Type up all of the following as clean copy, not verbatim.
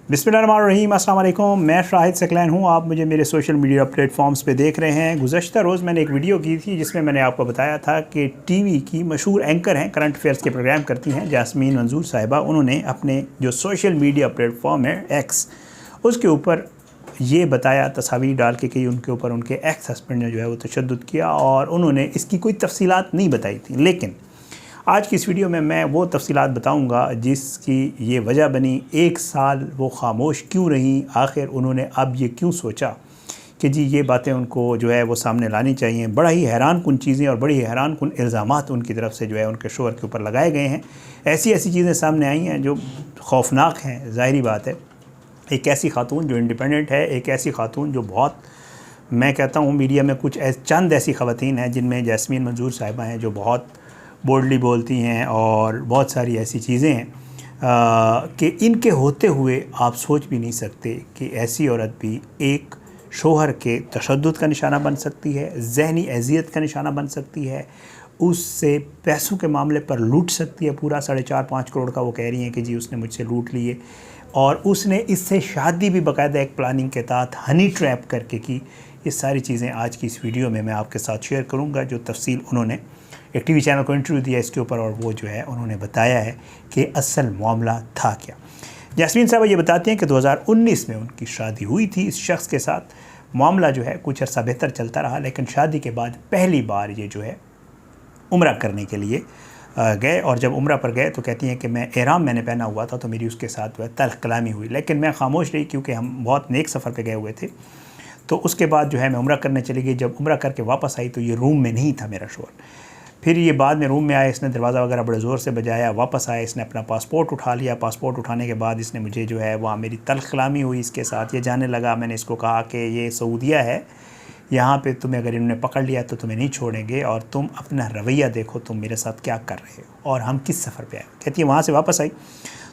बिस्मिल्लाहिर्रहमानिर्रहीम, अस्सलाम वालेकुम। मैं शाहिद सकलैन हूँ। आप मुझे मेरे सोशल मीडिया प्लेटफॉर्म्स पे देख रहे हैं। गुज़श्ता रोज़ मैंने एक वीडियो की थी जिसमें मैंने आपको बताया था कि टीवी की मशहूर एंकर हैं, करंट अफेयर्स के प्रोग्राम करती हैं, जास्मीन मंजूर साहिबा। उन्होंने अपने जो सोशल मीडिया प्लेटफॉर्म है एक्स, उसके ऊपर ये बताया, तस्वीर डाल के कि उनके ऊपर उनके एक्स हस्बैंड ने जो है वो तशद्दुद किया, और उन्होंने इसकी कोई तफसीलात नहीं बताई थी। लेकिन आज की इस वीडियो में मैं वो तफसीलात बताऊंगा जिसकी ये वजह बनी। एक साल वो ख़ामोश क्यों रहीं, आखिर उन्होंने अब ये क्यों सोचा कि जी ये बातें उनको जो है वो सामने लानी चाहिए। बड़ा ही हैरान कुन चीज़ें और बड़ी हैरान कुन इल्ज़ामात उनकी तरफ से जो है उनके शोहर के ऊपर लगाए गए हैं। ऐसी ऐसी चीज़ें सामने आई हैं जो खौफनाक हैं। ज़ाहिरी बात है, एक ऐसी खातून जो इंडिपेंडेंट है, एक ऐसी खातून जो बहुत, मैं कहता हूँ मीडिया में कुछ चंद ऐसी ख़वातीन हैं जिनमें जास्मीन मंजूर साहिबा हैं जो बहुत बोल्डली बोलती हैं, और बहुत सारी ऐसी चीज़ें हैं कि इनके होते हुए आप सोच भी नहीं सकते कि ऐसी औरत भी एक शोहर के तशद्दुद का निशाना बन सकती है, ज़हनी अज़ियत का निशाना बन सकती है, उससे पैसों के मामले पर लूट सकती है। पूरा 4.5-5 करोड़ का वो कह रही हैं कि जी उसने मुझसे लूट लिए, और उसने इससे शादी भी बाकायदा एक प्लानिंग के तहत हनी ट्रैप करके की। ये सारी चीज़ें आज की इस वीडियो में मैं आपके साथ शेयर करूँगा, जो तफसील उन्होंने एक टीवी चैनल को इंटरव्यू दिया इसके ऊपर, और वो जो है उन्होंने बताया है कि असल मामला था क्या। जास्मीन साहब ये बताते हैं कि 2019 में उनकी शादी हुई थी इस शख्स के साथ। मामला जो है कुछ अर्सा बेहतर चलता रहा, लेकिन शादी के बाद पहली बार ये जो है उम्रा करने के लिए गए, और जब उम्रा पर गए तो कहती हैं कि मैं एहराम मैंने पहना हुआ था, तो मेरी उसके साथ जो है तल्ख कलामी हुई, लेकिन मैं खामोश रही क्योंकि हम बहुत नेक सफ़र पे गए हुए थे। तो उसके बाद जो है मैं उम्रा करने चली गई। जब उम्रा करके वापस आई तो ये रूम में नहीं था मेरा शोहर। फिर ये बाद में रूम में आया, इसने दरवाज़ा वगैरह बड़े ज़ोर से बजाया, वापस आया, इसने अपना पासपोर्ट उठा लिया। पासपोर्ट उठाने के बाद इसने मुझे जो है वहाँ मेरी तल्ख कलामी हुई इसके साथ। ये जाने लगा, मैंने इसको कहा कि ये सऊदिया है, यहाँ पे तुम्हें अगर इन्होंने पकड़ लिया तो तुम्हें नहीं छोड़ेंगे, और तुम अपना रवैया देखो, तुम मेरे साथ क्या कर रहे हो और हम किस सफ़र पे आए। कहती है वहाँ से वापस आई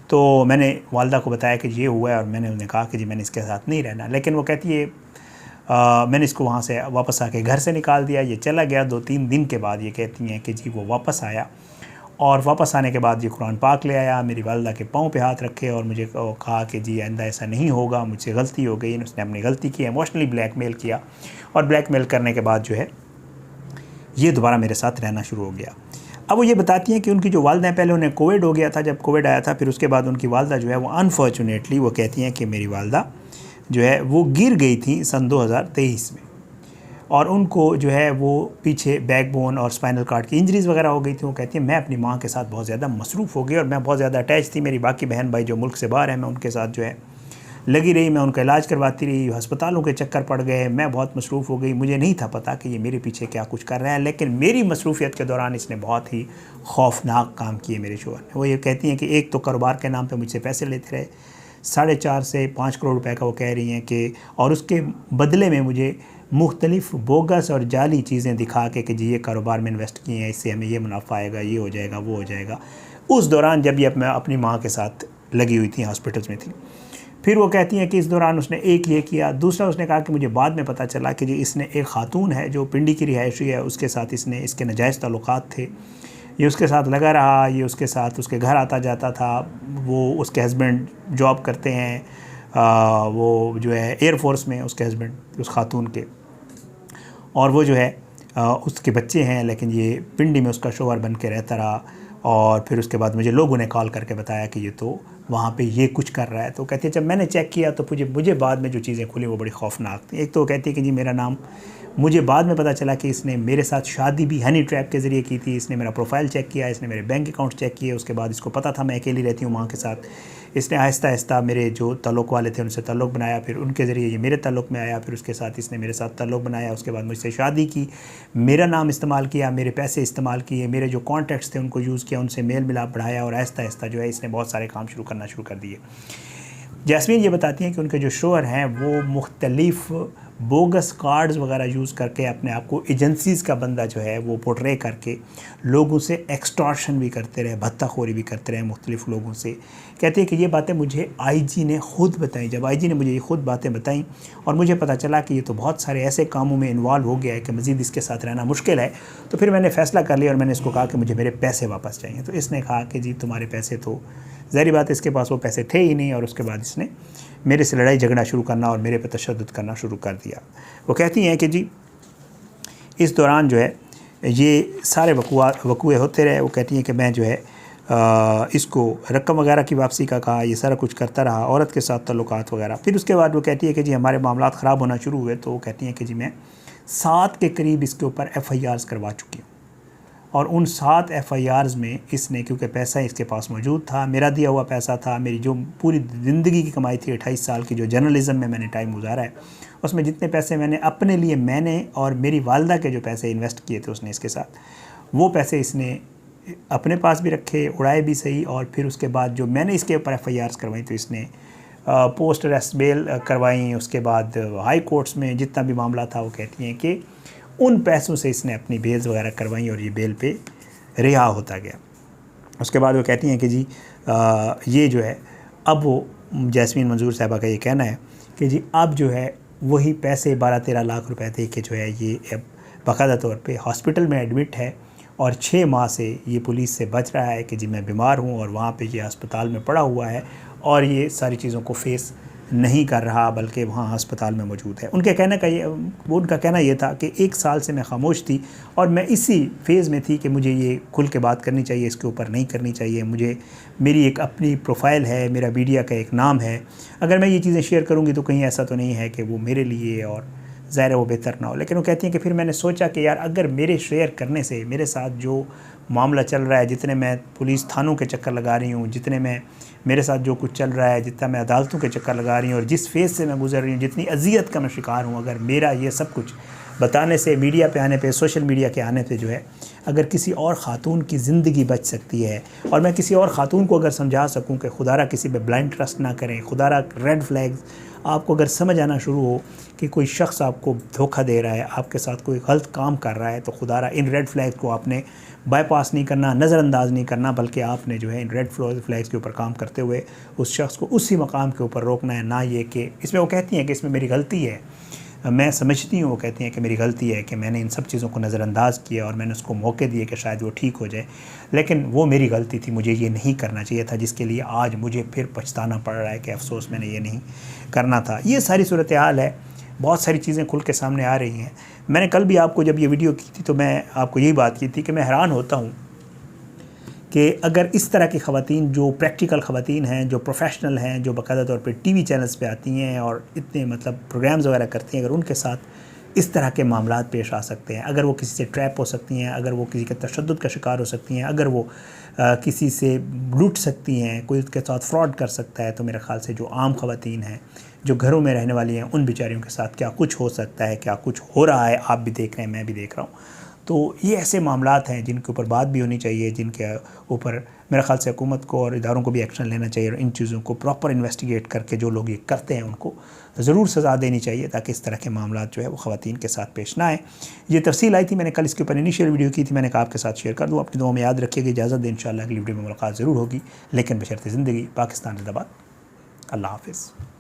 तो मैंने वालदा को बताया कि ये हुआ है, और मैंने उन्हें कहा कि जी मैंने इसके साथ नहीं रहना। लेकिन वो कहती है मैंने इसको वहाँ से वापस आके घर से निकाल दिया। ये चला गया। 2-3 दिन के बाद ये कहती हैं कि जी वो वापस आया, और वापस आने के बाद ये कुरान पाक ले आया, मेरी वालदा के पाँव पे हाथ रखे और मुझे कहा कि जी आइंदा ऐसा नहीं होगा, मुझसे गलती हो गई। उसने अपनी गलती की, इमोशनली ब्लैकमेल किया, और ब्लैकमेल करने के बाद जो है ये दोबारा मेरे साथ रहना शुरू हो गया। अब वो ये बताती हैं कि उनकी जो वालदा हैं, पहले उन्हें कोविड हो गया था, जब कोविड आया था, फिर उसके बाद उनकी वालदा जो है वो अनफॉर्चुनेटली, वो कहती हैं कि मेरी वालदा जो है वो गिर गई थी सन 2023 में, और उनको जो है वो पीछे बैकबोन और स्पाइनल कार्ड की इंजरीज़ वगैरह हो गई थी। वो कहती है मैं अपनी माँ के साथ बहुत ज़्यादा मसरूफ़ हो गई, और मैं बहुत ज़्यादा अटैच थी। मेरी बाकी बहन भाई जो मुल्क से बाहर हैं, मैं उनके साथ जो है लगी रही, मैं उनका इलाज करवाती रही, अस्पतालों के चक्कर पड़ गए, मैं बहुत मसरूफ़ हो गई। मुझे नहीं था पता कि ये मेरे पीछे क्या कुछ कर रहा है, लेकिन मेरी मसरूफ़ियत के दौरान इसने बहुत ही खौफनाक काम किए मेरे शोहर ने। वो ये कहती हैं कि एक तो कारोबार के नाम पर मुझसे पैसे लेते रहे, 4.5 से 5 करोड़ रुपए का वो कह रही हैं कि, और उसके बदले में मुझे मुख्तलिफ़ बोगस और जाली चीज़ें दिखा के कि जी ये कारोबार में इन्वेस्ट किए हैं, इससे हमें ये मुनाफा आएगा, ये हो जाएगा, वो हो जाएगा। उस दौरान जब ये मैं अपनी माँ के साथ लगी हुई थी, हॉस्पिटल्स में थी। फिर वो कहती हैं कि इस दौरान उसने एक ये किया। दूसरा उसने कहा कि मुझे बाद में पता चला कि जी इसने एक खातून है जो पिंडी की रिहायशी है, उसके साथ इसके नाजायज़ ताल्लुकात थे। ये उसके साथ लगा रहा, ये उसके साथ उसके घर आता जाता था। वो उसके हस्बैंड जॉब करते हैं, वो जो है एयर फोर्स में, उसके हस्बैंड उस खातून के, और वो जो है उसके बच्चे हैं, लेकिन ये पिंडी में उसका शोहर बन के रहता रहा। और फिर उसके बाद मुझे लोगों ने कॉल करके बताया कि ये तो वहाँ पे ये कुछ कर रहा है। तो कहती है जब मैंने चेक किया तो मुझे बाद में जो चीज़ें खुली वो बड़ी खौफनाक थी। एक तो वो कहती है कि जी मेरा नाम, मुझे बाद में पता चला कि इसने मेरे साथ शादी भी हनी ट्रैप के ज़रिए की थी। इसने मेरा प्रोफाइल चेक किया, इसने मेरे बैंक अकाउंट चेक किए, उसके बाद इसको पता था मैं अकेली रहती हूँ माँ के साथ। इसने आहिस्ता आहिस्ता मेरे जो ताल्लुक़ वाले थे उनसे ताल्लुक़ बनाया, फिर उनके ज़रिए ये मेरे ताल्लुक़ में आया, फिर उसके साथ इसने मेरे साथ ताल्लुक़ बनाया, उसके बाद मुझसे शादी की, मेरा नाम इस्तेमाल किया, मेरे पैसे इस्तेमाल किए, मेरे जो कॉन्टैक्ट्स थे उनको यूज़ किया, उनसे मेल मिलाप बढ़ाया, और आहिस्ता आहिस्ता जो है इसने बहुत सारे काम करना शुरू कर दिए। जैस्मीन ये बताती हैं कि उनके जो शोहर हैं वो मुख्तलिफ़ बोगस कार्ड्स वगैरह यूज़ करके अपने आप को एजेंसीज़ का बंदा जो है वो पोर्ट्रे करके लोगों से एक्सटॉर्शन भी करते रहे, भत्ताखोरी भी करते रहे मुख्तलिफ़ लोगों से। कहते हैं कि ये बातें मुझे आईजी ने ख़ुद बताई। जब आईजी ने मुझे ये ख़ुद बातें बताई और मुझे पता चला कि ये तो बहुत सारे ऐसे कामों में इन्वॉल्व हो गया है कि मज़ीद इसके साथ रहना मुश्किल है, तो फिर मैंने फ़ैसला कर लिया और मैंने इसको कहा कि मुझे मेरे पैसे वापस चाहिए। तो इसने कहा कि जी तुम्हारे पैसे तो ज़ाहिर बात है इसके पास वो पैसे थे ही नहीं, और उसके बाद इसने मेरे से लड़ाई झगड़ा शुरू करना और मेरे पर तशद्दुद करना शुरू कर दिया। वो कहती हैं कि जी इस दौरान जो है ये सारे वकूए होते रहे। वो कहती हैं कि मैं जो है इसको रकम वगैरह की वापसी का कहा, ये सारा कुछ करता रहा, औरत के साथ तल्लुकात वगैरह। फिर उसके बाद वो कहती है कि जी हमारे मामलात ख़राब होना शुरू हुए, तो वो कहती हैं कि जी मैं 7 के करीब इसके ऊपर FIRs करवा चुकी हूँ, और उन 7 FIRs में इसने, क्योंकि पैसा इसके पास मौजूद था, मेरा दिया हुआ पैसा था, मेरी जो पूरी ज़िंदगी की कमाई थी 28 साल की जो जर्नलिज़म में मैंने टाइम गुजारा है, उसमें जितने पैसे मैंने अपने लिए, मैंने और मेरी वालदा के जो पैसे इन्वेस्ट किए थे उसने इसके साथ, वो पैसे इसने अपने पास भी रखे, उड़ाए भी सही। और फिर उसके बाद जो मैंने इसके ऊपर FIRs करवाई तो इसने पोस्ट अरेस्ट बेल करवाई। उसके बाद हाई कोर्ट्स में जितना भी मामला था, वो कहती हैं कि उन पैसों से इसने अपनी बेल्स वगैरह करवाई और ये बेल पे रिहा होता गया। उसके बाद वो कहती हैं कि जी ये जो है, अब वो जैस्मीन मंजूर साहबा का ये कहना है कि जी अब जो है वही पैसे 12-13 लाख रुपए दे के जो है ये अब बाकायदा तौर पे हॉस्पिटल में एडमिट है, और 6 माह से ये पुलिस से बच रहा है कि जी मैं बीमार हूँ, और वहाँ पे ये अस्पताल में पड़ा हुआ है और ये सारी चीज़ों को फेस नहीं कर रहा, बल्कि वहाँ अस्पताल में मौजूद है। उनका कहना ये था कि 1 साल से मैं खामोश थी और मैं इसी फेज़ में थी कि मुझे ये खुल के बात करनी चाहिए, इसके ऊपर नहीं करनी चाहिए। मुझे मेरी एक अपनी प्रोफाइल है, मेरा मीडिया का एक नाम है, अगर मैं ये चीज़ें शेयर करूँगी तो कहीं ऐसा तो नहीं है कि वो मेरे लिए और ज़ाहिर है वो बेहतर ना हो। लेकिन वो कहती हैं कि फिर मैंने सोचा कि यार अगर मेरे शेयर करने से मेरे साथ जो मामला चल रहा है, जितने मैं पुलिस थानों के चक्कर लगा रही हूँ, जितने मैं मेरे साथ जो कुछ चल रहा है, जितना मैं अदालतों के चक्कर लगा रही हूँ, और जिस फेज़ से मैं गुजर रही हूँ, जितनी अजियत का मैं शिकार हूँ, अगर मेरा ये सब कुछ बताने से, मीडिया पे आने पे, सोशल मीडिया के आने पे जो है अगर किसी और ख़ातून की ज़िंदगी बच सकती है, और मैं किसी और ख़ातून को अगर समझा सकूं कि खुदारा किसी पे ब्लाइंड ट्रस्ट ना करें, खुदारा रेड फ्लैग्स आपको अगर समझ आना शुरू हो कि कोई शख्स आपको धोखा दे रहा है, आपके साथ कोई गलत काम कर रहा है, तो खुदारा इन रेड फ्लैग्स को आपने बाईपास नहीं करना, नज़रअंदाज नहीं करना, बल्कि आपने जो है इन रेड फ्लैग्स के ऊपर काम करते हुए उस शख्स को उसी मकाम के ऊपर रोकना है। ना ये कि इसमें वो कहती हैं कि इसमें मेरी गलती है, मैं समझती हूँ, वो कहती हैं कि मेरी गलती है कि मैंने इन सब चीज़ों को नज़रअंदाज किया और मैंने उसको मौके दिए कि शायद वो ठीक हो जाए, लेकिन वो मेरी गलती थी, मुझे ये नहीं करना चाहिए था, जिसके लिए आज मुझे फिर पछताना पड़ रहा है कि अफसोस मैंने ये नहीं करना था। ये सारी सूरत हाल है, बहुत सारी चीज़ें खुल के सामने आ रही हैं। मैंने कल भी आपको जब ये वीडियो की थी तो मैं आपको यही बात की थी कि मैं हैरान होता हूँ कि अगर इस तरह की ख़वातीन जो प्रैक्टिकल ख़वातीन हैं, जो प्रोफेशनल हैं, जो बाकायदा तौर पे टीवी चैनल्स पे आती हैं और इतने मतलब प्रोग्राम्स वगैरह करती हैं, अगर उनके साथ इस तरह के मामलात पेश आ सकते हैं, अगर वो किसी से ट्रैप हो सकती हैं, अगर वो किसी के तशद्दुद का शिकार हो सकती हैं, अगर वो किसी से लूट सकती हैं, कोई उसके साथ फ्रॉड कर सकता है, तो मेरे ख़्याल से जो आम ख़वातीन हैं, जो घरों में रहने वाली हैं, उन बेचारियों के साथ क्या कुछ हो सकता है, क्या कुछ हो रहा है, आप भी देख रहे हैं, मैं भी देख रहा हूँ। तो ये ऐसे मामलात हैं जिनके ऊपर बात भी होनी चाहिए, जिनके ऊपर मेरे ख़्याल से हुकूमत को और इदारों को भी एक्शन लेना चाहिए, और इन चीज़ों को प्रॉपर इन्वेस्टिगेट करके जो लोग ये करते हैं उनको ज़रूर सज़ा देनी चाहिए, ताकि इस तरह के मामलात जो है वो ख़वातीन के साथ पेश ना आए। ये तफसील आई थी, मैंने कल इसके ऊपर इनिशियल वीडियो की थी, मैंने कहा आपके साथ शेयर कर दूँ। अपनी दुआ में याद रखिएगा, इजाज़त दें, इंशाअल्लाह अगली वीडियो में मुलाकात ज़रूर होगी, लेकिन बशर्ते ज़िंदगी। पाकिस्तान जिंदाबाद। अल्लाह हाफ़िज़।